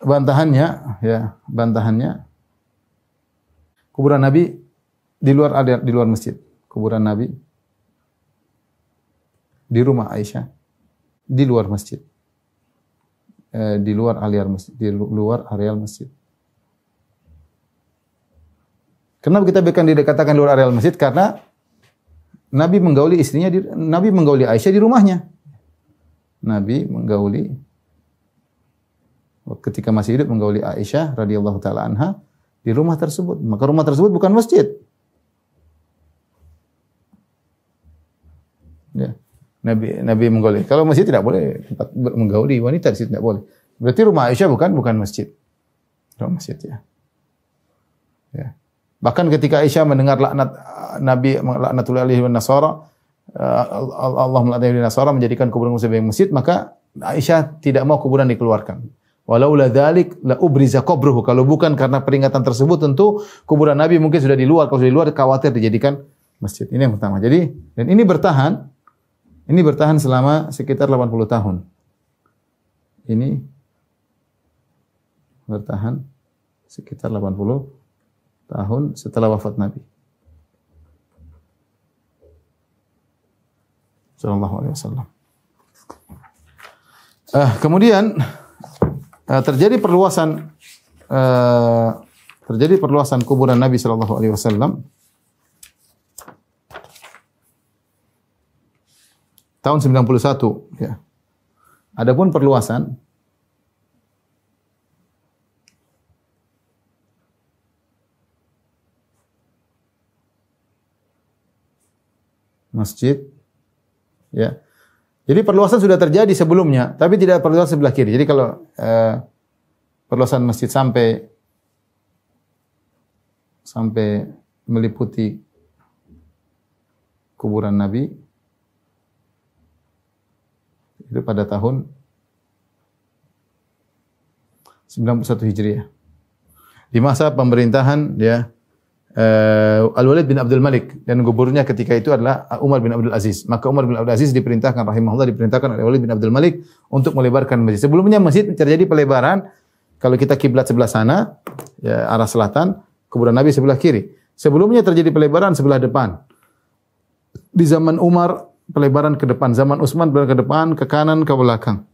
bantahannya, ya, bantahannya kuburan Nabi di luar masjid. Kuburan Nabi di rumah Aisyah di luar masjid. Di luar areal masjid. Kenapa kita dikatakan luar areal masjid? Karena Nabi menggauli istrinya, Nabi menggauli Aisyah di rumahnya. Nabi menggauli ketika masih hidup menggauli Aisyah radhiyallahu taala anha di rumah tersebut. Maka rumah tersebut bukan masjid. Ya. Nabi menggauli. Kalau masjid tidak boleh menggauli wanita di situ tidak boleh. Berarti rumah Aisyah bukan masjid. Rumah masjid ya. Ya. Bahkan ketika Aisyah mendengar laknat Nabi laknatullah alaihi wan nasara, Allah melaknati Nasara menjadikan kuburan sebagai masjid, maka Aisyah tidak mau kuburan dikeluarkan. Walaula dzalik la ubriza qabruhu. Kalau bukan karena peringatan tersebut tentu kuburan Nabi mungkin sudah di luar. Kalau sudah di luar khawatir dijadikan masjid. Ini yang pertama. Jadi dan ini bertahan selama sekitar 80 tahun. Ini bertahan sekitar 80 tahun setelah wafat Nabi sallallahu alaihi wasallam. Kemudian terjadi perluasan kuburan Nabi sallallahu alaihi wasallam tahun 91 ya. Adapun perluasan masjid ya. Jadi perluasan sudah terjadi sebelumnya, tapi tidak perluasan sebelah kiri. Jadi kalau perluasan masjid sampai meliputi kuburan Nabi itu pada tahun 91 Hijriah. Di masa pemerintahan ya Al-Walid bin Abdul Malik dan gubernurnya ketika itu adalah Umar bin Abdul Aziz. Maka Umar bin Abdul Aziz diperintahkan oleh Walid bin Abdul Malik untuk melebarkan masjid. Sebelumnya masjid terjadi pelebaran. Kalau kita kiblat sebelah sana, ya, arah selatan, kuburan Nabi sebelah kiri. Sebelumnya terjadi pelebaran sebelah depan. Di zaman Umar pelebaran ke depan, zaman Utsman pelebaran ke depan, ke kanan, ke belakang.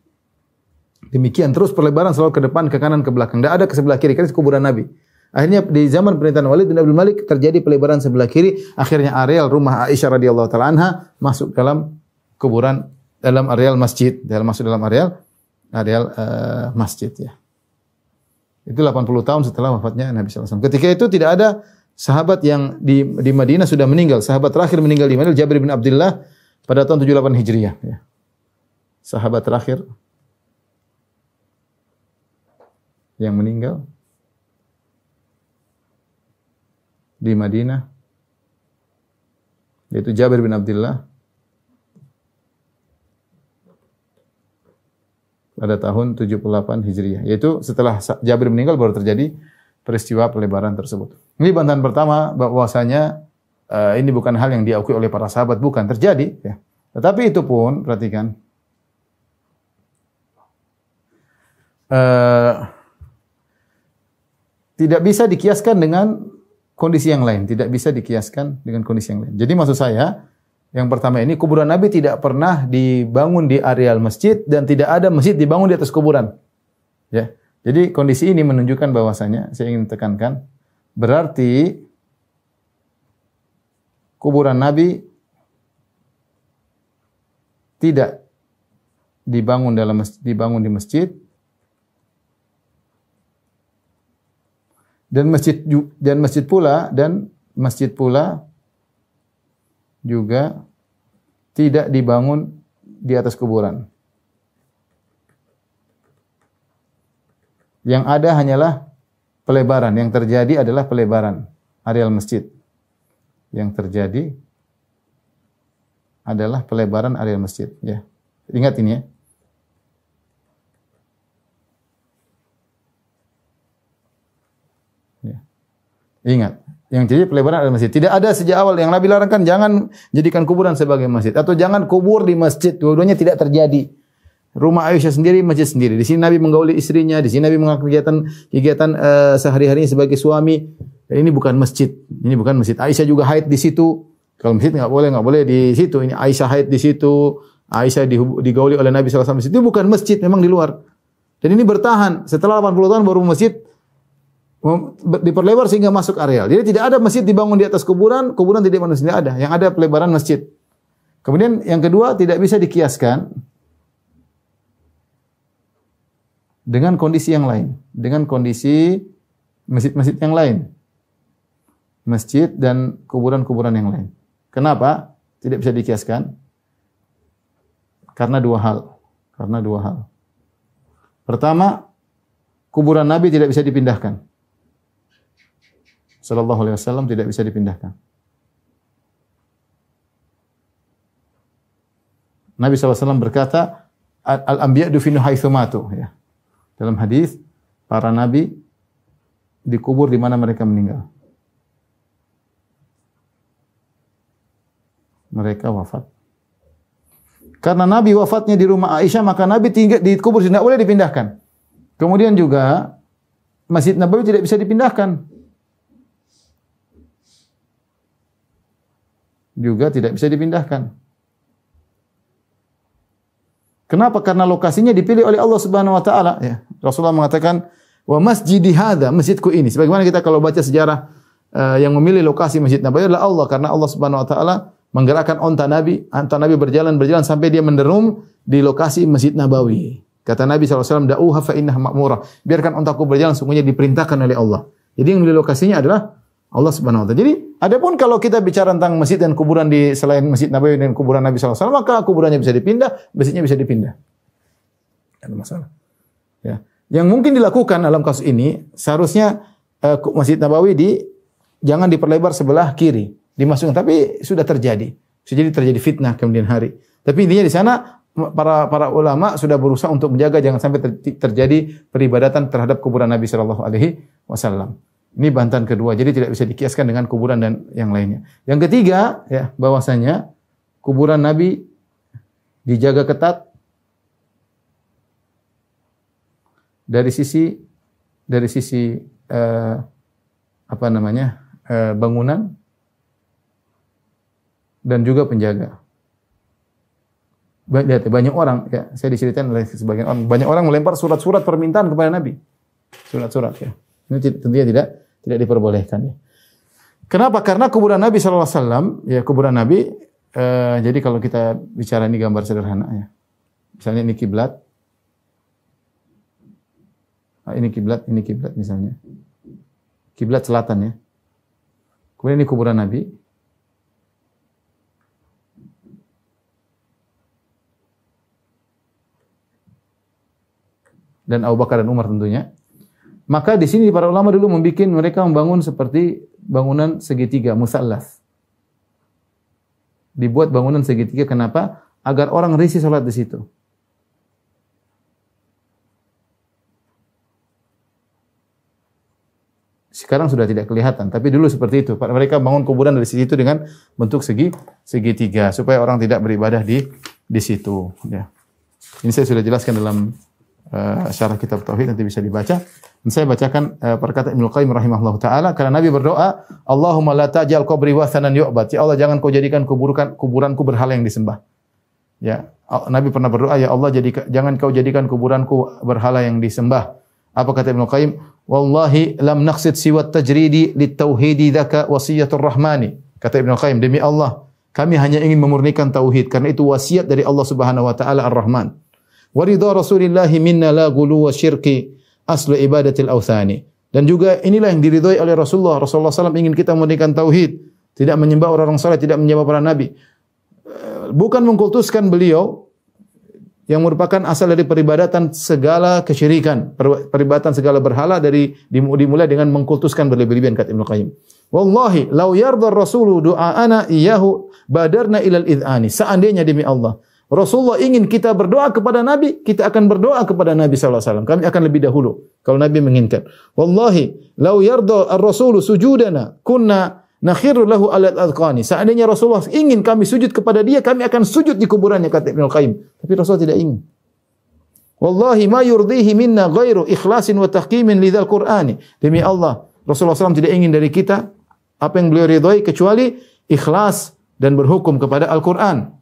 Demikian terus pelebaran selalu ke depan, ke kanan, ke belakang. Tidak ada ke sebelah kiri, karena itu kuburan Nabi. Akhirnya di zaman pemerintahan Walid bin Abdul Malik terjadi pelebaran sebelah kiri. Akhirnya areal rumah Aisyah radhiyallahu taala anha masuk dalam kuburan, dalam areal masjid, masuk dalam areal masjid ya. Itu 80 tahun setelah wafatnya Nabi sallallahu alaihi wasallam. Ketika itu tidak ada sahabat yang di Madinah sudah meninggal. Sahabat terakhir meninggal di Madinah Jabir bin Abdullah pada tahun 78 Hijriah ya. Sahabat terakhir yang meninggal di Madinah yaitu Jabir bin Abdullah pada tahun 78 Hijriah. Yaitu setelah Jabir meninggal baru terjadi peristiwa pelebaran tersebut. Ini bantahan pertama bahwasanya ini bukan hal yang diakui oleh para sahabat, bukan terjadi ya. Tetapi itu pun perhatikan tidak bisa dikiaskan dengan kondisi yang lain, tidak bisa dikiaskan dengan kondisi yang lain. Jadi maksud saya, yang pertama ini kuburan Nabi tidak pernah dibangun di areal masjid dan tidak ada masjid dibangun di atas kuburan. Ya. Jadi kondisi ini menunjukkan bahwasanya saya ingin tekankan berarti kuburan Nabi tidak dibangun di masjid dan masjid pula juga tidak dibangun di atas kuburan. Yang ada hanyalah pelebaran. Yang terjadi adalah pelebaran areal masjid. Yang terjadi adalah pelebaran areal masjid. Ya, ingat ini ya. Ingat, yang jadi pelebaran adalah masjid. Tidak ada sejak awal yang Nabi larangkan jangan jadikan kuburan sebagai masjid atau jangan kubur di masjid. Dua-duanya tidak terjadi. Rumah Aisyah sendiri, masjid sendiri. Di sini Nabi menggauli istrinya, di sini Nabi melakukan kegiatan sehari-harinya sebagai suami. Dan ini bukan masjid. Ini bukan masjid. Aisyah juga haid di situ. Kalau masjid enggak boleh di situ. Ini Aisyah haid di situ. Aisyah digauli oleh Nabi sallallahu alaihi wasallam. Itu bukan masjid, memang di luar. Dan ini bertahan. Setelah 80 tahun baru masjid diperlebar sehingga masuk areal. Jadi tidak ada masjid dibangun di atas kuburan, kuburan tidak manusia, tidak ada. Yang ada pelebaran masjid. Kemudian yang kedua, tidak bisa dikiaskan dengan kondisi yang lain, dengan kondisi masjid-masjid yang lain. Masjid dan kuburan-kuburan yang lain. Kenapa tidak bisa dikiaskan? Karena dua hal. Pertama, kuburan Nabi tidak bisa dipindahkan. Sallallahu alaihi wasallam tidak bisa dipindahkan. Nabi SAW berkata, Al-anbiya dufinu haitsu matu. Ya. Dalam hadis, para nabi dikubur di mana mereka meninggal. Mereka wafat. Karena Nabi wafatnya di rumah Aisyah, maka Nabi dikubur tidak boleh dipindahkan. Kemudian juga Masjid Nabawi tidak bisa dipindahkan. Juga tidak bisa dipindahkan. Kenapa? Karena lokasinya dipilih oleh Allah Subhanahu wa taala, ya. Rasulullah mengatakan, "Wa masjidi hadza," masjidku ini. Sebagaimana kita kalau baca sejarah yang memilih lokasi Masjid Nabawi adalah Allah, karena Allah Subhanahu wa taala menggerakkan onta Nabi berjalan sampai dia menderum di lokasi Masjid Nabawi. Kata Nabi SAW, "Da'uha fa innaha ma'murah." Biarkan ontaku berjalan, sungguhnya diperintahkan oleh Allah. Jadi yang memilih lokasinya adalah Allah Subhanahu wa taala. Jadi, adapun kalau kita bicara tentang masjid dan kuburan di selain Masjid Nabawi dan kuburan Nabi SAW, maka kuburannya bisa dipindah, masjidnya bisa dipindah. Tidak ada masalah. Ya. Yang mungkin dilakukan dalam kasus ini, seharusnya Masjid Nabawi jangan diperlebar sebelah kiri, dimasukkan. Tapi sudah terjadi. Jadi terjadi fitnah kemudian hari. Tapi intinya di sana para ulama sudah berusaha untuk menjaga jangan sampai terjadi peribadatan terhadap kuburan Nabi sallallahu alaihi wasallam. Ini bantahan kedua. Jadi tidak bisa dikiaskan dengan kuburan dan yang lainnya. Yang ketiga, ya, bahwasanya kuburan Nabi dijaga ketat dari sisi bangunan dan juga penjaga. Banyak orang, ya, saya diceritain oleh sebagian orang, banyak orang melempar surat-surat permintaan kepada Nabi. Surat-surat, ya. Ini tentunya tidak diperbolehkan, ya. Kenapa? Karena kuburan Nabi sallallahu alaihi wasallam, ya, kuburan Nabi, jadi kalau kita bicara ini gambar sederhana, ya. Misalnya ini kiblat. Ini kiblat misalnya. Kiblat selatan, ya. Kemudian ini kuburan Nabi. Dan Abu Bakar dan Umar tentunya. Maka di sini para ulama dulu mereka membangun seperti bangunan segitiga, musallas. Dibuat bangunan segitiga, kenapa? Agar orang risih salat di situ. Sekarang sudah tidak kelihatan, tapi dulu seperti itu. Mereka bangun kuburan dari situ dengan bentuk segitiga supaya orang tidak beribadah di situ, ya. Ini saya sudah jelaskan dalam syarah kitab tauhid, nanti bisa dibaca. Dan saya bacakan perkataan Ibnu Qayyim rahimahullah taala, karena Nabi berdoa, Allahumma la taj'al qabri wathanan yu'bad. Ya Allah, jangan kau jadikan kuburanku berhala yang disembah. Ya, Nabi pernah berdoa, ya Allah, jangan kau jadikan kuburanku berhala yang disembah. Apa kata Ibnu Qayyim? Wallahi lam naqsid siwa tajridi litauhidi dzaka wasiyatur rahmani. Kata Ibnu Qayyim, demi Allah, kami hanya ingin memurnikan tauhid karena itu wasiat dari Allah Subhanahu wa taala Ar-Rahman. Wa ridha Rasulillah minna la ghulu wa syirki aslu ibadatil authani. Dan juga inilah yang diridhoi oleh Rasulullah. Rasulullah SAW ingin kita memurnikan tauhid, tidak menyembah orang-orang saleh, tidak menyembah para nabi. Bukan mengkultuskan beliau yang merupakan asal dari peribadatan segala kesyirikan, peribadatan segala berhala dimulai dengan mengkultuskan berlebih-lebihan, kata Ibnu Qayyim. Wallahi law yarda ar-rasulu du'aana iyyahu badarna ilal id'ani. Seandainya demi Allah Rasulullah ingin kita berdoa kepada Nabi, kita akan berdoa kepada Nabi sallallahu alaihi wasallam. Kami akan lebih dahulu kalau Nabi menginginkan. Wallahi law yarda ar-rasulu sujudana kunna nakhiru lahu ala al-adqani. Seandainya Rasulullah ingin kami sujud kepada dia, kami akan sujud di kuburannya, kata Ibnu Qayyim. Tapi Rasulullah tidak ingin. Wallahi ma yurdihi minna ghairu ikhlasin wa tahkimin lidzal Qur'ani. Demi Allah, Rasulullah SAW tidak ingin dari kita apa yang beliau ridhai kecuali ikhlas dan berhukum kepada Al-Qur'an.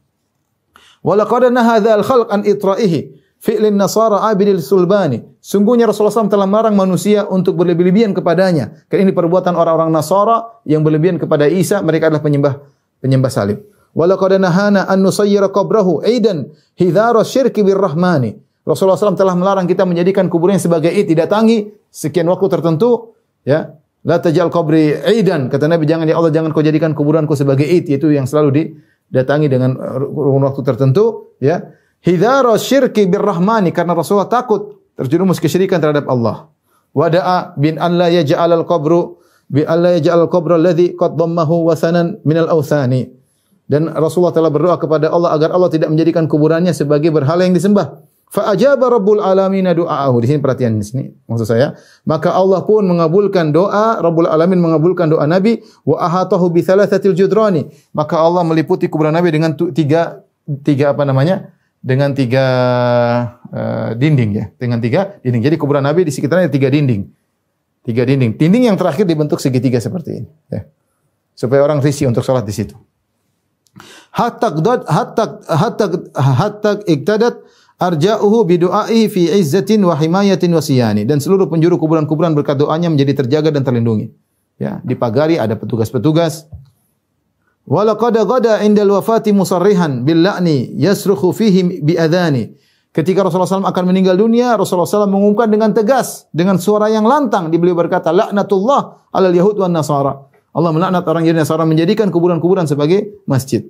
Wa laqad nahadha al-khalq an itra'ihi fi'lin nasara abidil sulbani. Sungguhnya Rasulullah SAW telah melarang manusia untuk berlebih-lebihan kepadanya. Karena ini perbuatan orang-orang Nasara yang berlebihan kepada Isa, mereka adalah penyembah salib. Wa laqad nahana an nusayyira qabrahu aidan hidhara syirki birrahmani. Rasulullah SAW telah melarang kita menjadikan kuburnya sebagai id, didatangi sekian waktu tertentu, ya. La tajal qabri idan, kata Nabi, jangan ya Allah, jangan kau jadikan kuburanku sebagai id, yaitu yang selalu didatangi dengan waktu tertentu, ya. Hidhara syirki birrahmani, karena Rasulullah takut terjerumus kesyirikan terhadap Allah. Wada'a bin an la yaj'al al-qabru bi an la yaj'al al-qabra alladhi qad dammahu wasanan min al-awthani. Dan Rasulullah telah berdoa kepada Allah agar Allah tidak menjadikan kuburannya sebagai berhala yang disembah. Fa ajaba Rabbul Alamin du'aahu. Di sini perhatian di sini maksud saya, maka Allah pun mengabulkan doa, Rabbul Alamin mengabulkan doa Nabi, wa ahatahu bi thalathatil judrani. Maka Allah meliputi kuburan Nabi dengan tiga apa namanya? Dengan tiga dinding, ya, dengan tiga dinding. Jadi kuburan Nabi di sekitarnya 3 dinding. 3 dinding. Dinding yang terakhir dibentuk segitiga seperti ini, ya. Supaya orang risih untuk salat di situ. Hatta iktadat arja'uhu bidu'ai fi izzatin wa himayatin wa siyani. Dan seluruh penjuru kuburan-kuburan berkat doanya menjadi terjaga dan terlindungi. Ya, dipagari ada petugas-petugas. Wa laqad ghada 'indal wafati musarrihan bil la'ni yasrukhu fihi bi adhani. Ketika Rasulullah SAW akan meninggal dunia, Rasulullah SAW mengumumkan dengan tegas, dengan suara yang lantang, beliau berkata, laknatullah 'alal yahud wan nasara. Allah melaknat orang Yahudi dan Nasara menjadikan kuburan-kuburan sebagai masjid.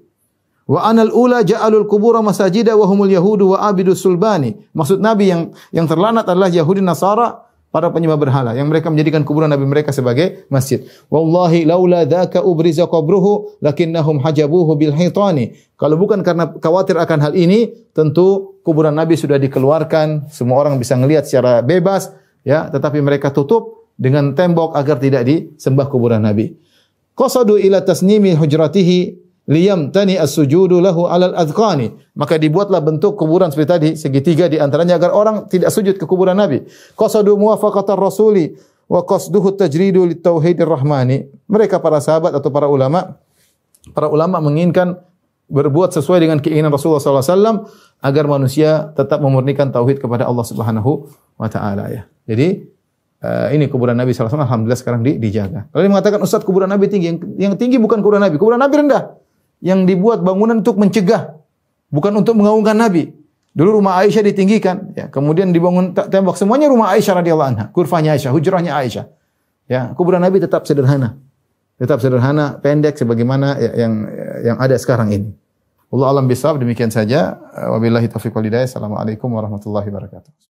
Wa anal ula ja'alul kubura masajida wa humul yahudu wa abidus sulbani. Maksud Nabi yang terlanat adalah Yahudi Nasara, para penyembah berhala, yang mereka menjadikan kuburan Nabi mereka sebagai masjid. Wallahi laula dzaka ubriza qabruhu lakinnahum hajabuhu bil hitani. Kalau bukan karena khawatir akan hal ini, tentu kuburan Nabi sudah dikeluarkan, semua orang bisa melihat secara bebas, ya, tetapi mereka tutup dengan tembok agar tidak disembah kuburan Nabi. Qasadu ila tasnimi hujratihi liyamtani as-sujudu lahu 'alal adqani. Maka dibuatlah bentuk kuburan seperti tadi, segitiga di antaranya agar orang tidak sujud ke kuburan Nabi. Qasadu muwafaqatar rasuli wa qasduhu tajridu litauhidir rahmani. Mereka para sahabat atau para ulama menginginkan berbuat sesuai dengan keinginan Rasulullah SAW agar manusia tetap memurnikan tauhid kepada Allah Subhanahu wa taala, ya. Jadi ini kuburan Nabi SAW, alhamdulillah sekarang dijaga. Kalau dia mengatakan, Ustaz, kuburan Nabi tinggi, yang tinggi bukan kuburan Nabi rendah. Yang dibuat bangunan untuk mencegah, bukan untuk mengagungkan Nabi. Dulu rumah Aisyah ditinggikan, ya, kemudian dibangun tembok, semuanya rumah Aisyah radhiyallahu anha, kurvanya Aisyah, hujrahnya Aisyah. Ya, kuburan Nabi tetap sederhana, pendek sebagaimana yang ada sekarang ini. Wallahu a'lam bishawab. Demikian saja. Wabillahi taufiq wal hidayah. Assalamualaikum warahmatullahi wabarakatuh.